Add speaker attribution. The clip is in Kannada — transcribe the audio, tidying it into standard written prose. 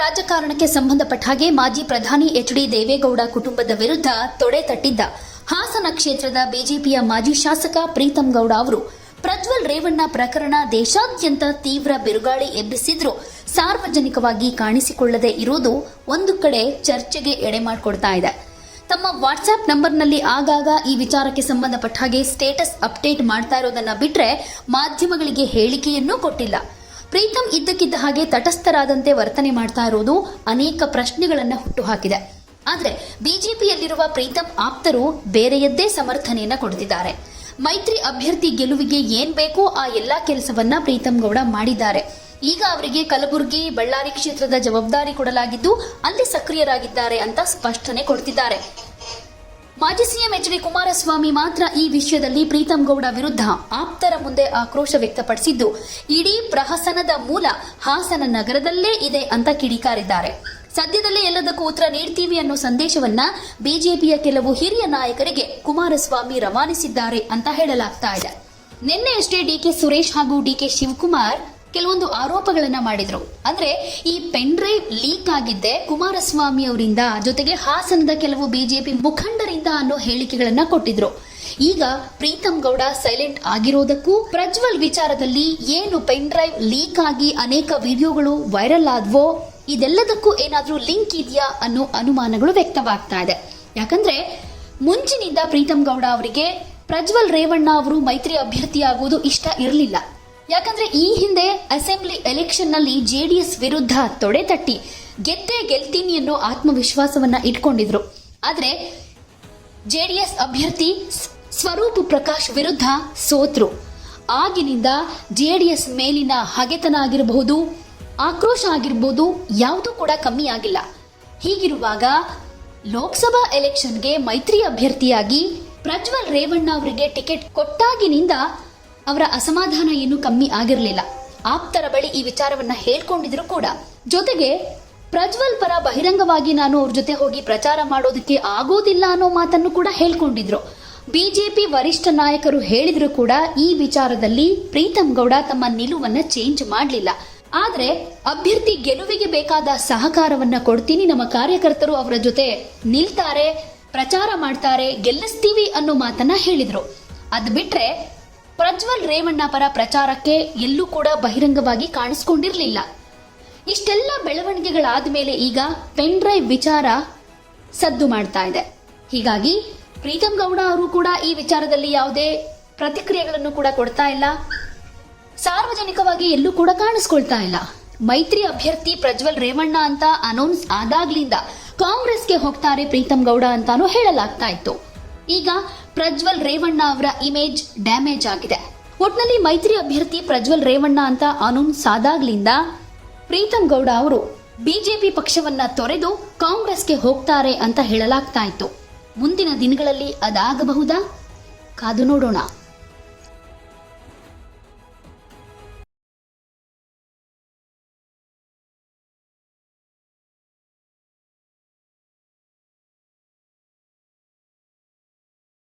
Speaker 1: ರಾಜಕಾರಣಕ್ಕೆ ಸಂಬಂಧಪಟ್ಟ ಹಾಗೆ ಮಾಜಿ ಪ್ರಧಾನಿ ಎಚ್.ಡಿ. ದೇವೇಗೌಡ ಕುಟುಂಬದ ವಿರುದ್ಧ ತೊಡೆ ತಟ್ಟಿದ್ದ ಹಾಸನ ಕ್ಷೇತ್ರದ ಬಿಜೆಪಿಯ ಮಾಜಿ ಶಾಸಕ ಪ್ರೀತಂ ಗೌಡ ಅವರು ಪ್ರಜ್ವಲ್ ರೇವಣ್ಣ ಪ್ರಕರಣ ದೇಶಾದ್ಯಂತ ತೀವ್ರ ಬಿರುಗಾಳಿ ಎಬ್ಬಿಸಿದ್ರು ಸಾರ್ವಜನಿಕವಾಗಿ ಕಾಣಿಸಿಕೊಳ್ಳದೆ ಇರುವುದು ಒಂದು ಕಡೆ ಚರ್ಚೆಗೆ ಎಡೆ ಮಾಡಿಕೊಡ್ತಾ ಇದೆ. ತಮ್ಮ ವಾಟ್ಸ್ಆಪ್ ನಂಬರ್ನಲ್ಲಿ ಆಗಾಗ ಈ ವಿಚಾರಕ್ಕೆ ಸಂಬಂಧಪಟ್ಟ ಹಾಗೆ ಸ್ಟೇಟಸ್ ಅಪ್ಡೇಟ್ ಮಾಡ್ತಾ ಇರೋದನ್ನ ಬಿಟ್ರೆ ಮಾಧ್ಯಮಗಳಿಗೆ ಹೇಳಿಕೆಯನ್ನೂ ಕೊಟ್ಟಿಲ್ಲ. ಪ್ರೀತಂ ಇದ್ದಕ್ಕಿದ್ದ ಹಾಗೆ ತಟಸ್ಥರಾದಂತೆ ವರ್ತನೆ ಮಾಡ್ತಾ ಇರೋದು ಅನೇಕ ಪ್ರಶ್ನೆಗಳನ್ನ ಹುಟ್ಟುಹಾಕಿದೆ. ಆದರೆ ಬಿಜೆಪಿಯಲ್ಲಿರುವ ಪ್ರೀತಂ ಆಪ್ತರು ಬೇರೆಯದ್ದೇ ಸಮರ್ಥನೆಯನ್ನ ಕೊಡ್ತಿದ್ದಾರೆ. ಮೈತ್ರಿ ಅಭ್ಯರ್ಥಿ ಗೆಲುವಿಗೆ ಏನ್ ಬೇಕೋ ಆ ಎಲ್ಲಾ ಕೆಲಸವನ್ನ ಪ್ರೀತಂ ಗೌಡ ಮಾಡಿದ್ದಾರೆ. ಈಗ ಅವರಿಗೆ ಕಲಬುರಗಿ, ಬಳ್ಳಾರಿ ಕ್ಷೇತ್ರದ ಜವಾಬ್ದಾರಿ ಕೊಡಲಾಗಿದ್ದು ಅಲ್ಲಿ ಸಕ್ರಿಯರಾಗಿದ್ದಾರೆ ಅಂತ ಸ್ಪಷ್ಟನೆ ಕೊಡ್ತಿದ್ದಾರೆ. ಮಾಜಿ ಸಿಎಂ ಎಚ್.ಡಿ. ಕುಮಾರಸ್ವಾಮಿ ಮಾತ್ರ ಈ ವಿಷಯದಲ್ಲಿ ಪ್ರೀತಂ ಗೌಡ ವಿರುದ್ಧ ಆಪ್ತರ ಮುಂದೆ ಆಕ್ರೋಶ ವ್ಯಕ್ತಪಡಿಸಿದ್ದು ಇಡೀ ಪ್ರಹಸನದ ಮೂಲ ಹಾಸನ ನಗರದಲ್ಲೇ ಇದೆ ಅಂತ ಕಿಡಿಕಾರಿದ್ದಾರೆ. ಸದ್ಯದಲ್ಲೇ ಎಲ್ಲದಕ್ಕೂ ಉತ್ತರ ನೀಡ್ತೀವಿ ಅನ್ನೋ ಸಂದೇಶವನ್ನ ಬಿಜೆಪಿಯ ಕೆಲವು ಹಿರಿಯ ನಾಯಕರಿಗೆ ಕುಮಾರಸ್ವಾಮಿ ರವಾನಿಸಿದ್ದಾರೆ ಅಂತ ಹೇಳಲಾಗ್ತಾ ಇದೆ. ನಿನ್ನೆಯಷ್ಟೇ ಡಿಕೆ ಸುರೇಶ್ ಹಾಗೂ ಡಿಕೆ ಶಿವಕುಮಾರ್ ಕೆಲವೊಂದು ಆರೋಪಗಳನ್ನ ಮಾಡಿದ್ರು. ಅಂದ್ರೆ ಈ ಪೆನ್ ಡ್ರೈವ್ ಲೀಕ್ ಆಗಿದ್ದೆ ಕುಮಾರಸ್ವಾಮಿ ಅವರಿಂದ, ಜೊತೆಗೆ ಹಾಸನದ ಕೆಲವು ಬಿಜೆಪಿ ಮುಖಂಡರಿಂದ ಅನ್ನೋ ಹೇಳಿಕೆಗಳನ್ನ ಕೊಟ್ಟಿದ್ರು. ಈಗ ಪ್ರೀತಂ ಗೌಡ ಸೈಲೆಂಟ್ ಆಗಿರೋದಕ್ಕೂ ಪ್ರಜ್ವಲ್ ವಿಚಾರದಲ್ಲಿ ಏನು ಪೆನ್ ಡ್ರೈವ್ ಲೀಕ್ ಆಗಿ ಅನೇಕ ವಿಡಿಯೋಗಳು ವೈರಲ್ ಆದ್ವೋ ಇದೆಲ್ಲದಕ್ಕೂ ಏನಾದ್ರೂ ಲಿಂಕ್ ಇದೆಯಾ ಅನ್ನೋ ಅನುಮಾನಗಳು ವ್ಯಕ್ತವಾಗ್ತಾ ಇದೆ. ಯಾಕಂದ್ರೆ ಮುಂಚಿನಿಂದ ಪ್ರೀತಂ ಗೌಡ ಅವರಿಗೆ ಪ್ರಜ್ವಲ್ ರೇವಣ್ಣ ಅವರು ಮೈತ್ರಿ ಅಭ್ಯರ್ಥಿಯಾಗುವುದು ಇಷ್ಟ ಇರಲಿಲ್ಲ. ಯಾಕಂದ್ರೆ ಈ ಹಿಂದೆ ಅಸೆಂಬ್ಲಿ ಎಲೆಕ್ಷನ್ ನಲ್ಲಿ ಜೆಡಿಎಸ್ ವಿರುದ್ಧ ತೊಡೆ ತಟ್ಟಿ ಗೆದ್ದೇ ಗೆಲ್ತೀನಿ ಅನ್ನೋ ಆತ್ಮವಿಶ್ವಾಸವನ್ನ ಇಟ್ಕೊಂಡಿದ್ರು. ಆದ್ರೆ ಜೆಡಿಎಸ್ ಅಭ್ಯರ್ಥಿ ಸ್ವರೂಪ್ ಪ್ರಕಾಶ್ ವಿರುದ್ಧ ಸೋತ್ರು. ಆಗಿನಿಂದ ಜೆಡಿಎಸ್ ಮೇಲಿನ ಹಗೆತನ ಆಗಿರಬಹುದು, ಆಕ್ರೋಶ ಆಗಿರಬಹುದು, ಯಾವುದೂ ಕೂಡ ಕಮ್ಮಿ ಆಗಿಲ್ಲ. ಹೀಗಿರುವಾಗ ಲೋಕಸಭಾ ಎಲೆಕ್ಷನ್ಗೆ ಮೈತ್ರಿ ಅಭ್ಯರ್ಥಿಯಾಗಿ ಪ್ರಜ್ವಲ್ ರೇವಣ್ಣ ಅವರಿಗೆ ಟಿಕೆಟ್ ಕೊಟ್ಟಾಗಿನಿಂದ ಅವರ ಅಸಮಾಧಾನ ಏನು ಕಮ್ಮಿ ಆಗಿರಲಿಲ್ಲ. ಆಪ್ತರ ಬಳಿ ಈ ವಿಚಾರವನ್ನ ಹೇಳ್ಕೊಂಡಿದ್ರು ಕೂಡ. ಜೊತೆಗೆ ಪ್ರಜ್ವಲ್ ಪರ ಬಹಿರಂಗವಾಗಿ ನಾನು ಅವ್ರ ಜೊತೆ ಹೋಗಿ ಪ್ರಚಾರ ಮಾಡೋದಕ್ಕೆ ಆಗೋದಿಲ್ಲ ಅನ್ನೋ ಮಾತನ್ನು ಕೂಡ ಹೇಳ್ಕೊಂಡಿದ್ರು. ಬಿಜೆಪಿ ವರಿಷ್ಠ ನಾಯಕರು ಹೇಳಿದ್ರು ಕೂಡ ಈ ವಿಚಾರದಲ್ಲಿ ಪ್ರೀತಂ ಗೌಡ ತಮ್ಮ ನಿಲುವನ್ನ ಚೇಂಜ್ ಮಾಡಲಿಲ್ಲ. ಆದ್ರೆ ಅಭ್ಯರ್ಥಿ ಗೆಲುವಿಗೆ ಬೇಕಾದ ಸಹಕಾರವನ್ನ ಕೊಡ್ತೀನಿ, ನಮ್ಮ ಕಾರ್ಯಕರ್ತರು ಅವರ ಜೊತೆ ನಿಲ್ತಾರೆ, ಪ್ರಚಾರ ಮಾಡ್ತಾರೆ, ಗೆಲ್ಲಿಸ್ತೀವಿ ಅನ್ನೋ ಮಾತನ್ನ ಹೇಳಿದ್ರು. ಅದ್ ಬಿಟ್ರೆ ಪ್ರಜ್ವಲ್ ರೇವಣ್ಣ ಪರ ಪ್ರಚಾರಕ್ಕೆ ಎಲ್ಲೂ ಕೂಡ ಬಹಿರಂಗವಾಗಿ ಕಾಣಿಸ್ಕೊಂಡಿರ್ಲಿಲ್ಲ. ಇಷ್ಟೆಲ್ಲ ಬೆಳವಣಿಗೆಗಳಾದ ಮೇಲೆ ಈಗ ಪೆನ್ ಡ್ರೈವ್ ವಿಚಾರ ಸದ್ದು ಮಾಡ್ತಾ ಇದೆ. ಹೀಗಾಗಿ ಪ್ರೀತಂ ಗೌಡ ಅವರು ಕೂಡ ಈ ವಿಚಾರದಲ್ಲಿ ಯಾವುದೇ ಪ್ರತಿಕ್ರಿಯೆಗಳನ್ನು ಕೂಡ ಕೊಡ್ತಾ ಇಲ್ಲ, ಸಾರ್ವಜನಿಕವಾಗಿ ಎಲ್ಲೂ ಕೂಡ ಕಾಣಿಸ್ಕೊಳ್ತಾ ಇಲ್ಲ. ಮೈತ್ರಿ ಅಭ್ಯರ್ಥಿ ಪ್ರಜ್ವಲ್ ರೇವಣ್ಣ ಅಂತ ಅನೌನ್ಸ್ ಆದಾಗ್ಲಿಂದ ಕಾಂಗ್ರೆಸ್ಗೆ ಹೋಗ್ತಾರೆ ಪ್ರೀತಂ ಗೌಡ ಅಂತಾನೂ ಹೇಳಲಾಗ್ತಾ ಇತ್ತು. ಈಗ ಪ್ರಜ್ವಲ್ ರೇವಣ್ಣ ಅವರ ಇಮೇಜ್ ಡ್ಯಾಮೇಜ್ ಆಗಿದೆ. ಒಟ್ನಲ್ಲಿ ಮೈತ್ರಿ ಅಭ್ಯರ್ಥಿ ಪ್ರಜ್ವಲ್ ರೇವಣ್ಣ ಅಂತ ಅನೌನ್ಸ್ ಆದಾಗ್ಲಿಂದ ಪ್ರೀತಂ ಗೌಡ ಅವರು ಬಿಜೆಪಿ ಪಕ್ಷವನ್ನ ತೊರೆದು ಕಾಂಗ್ರೆಸ್ಗೆ ಹೋಗ್ತಾರೆ ಅಂತ ಹೇಳಲಾಗ್ತಾ ಇತ್ತು. ಮುಂದಿನ ದಿನಗಳಲ್ಲಿ ಅದಾಗಬಹುದಾ? ಕಾದು ನೋಡೋಣ.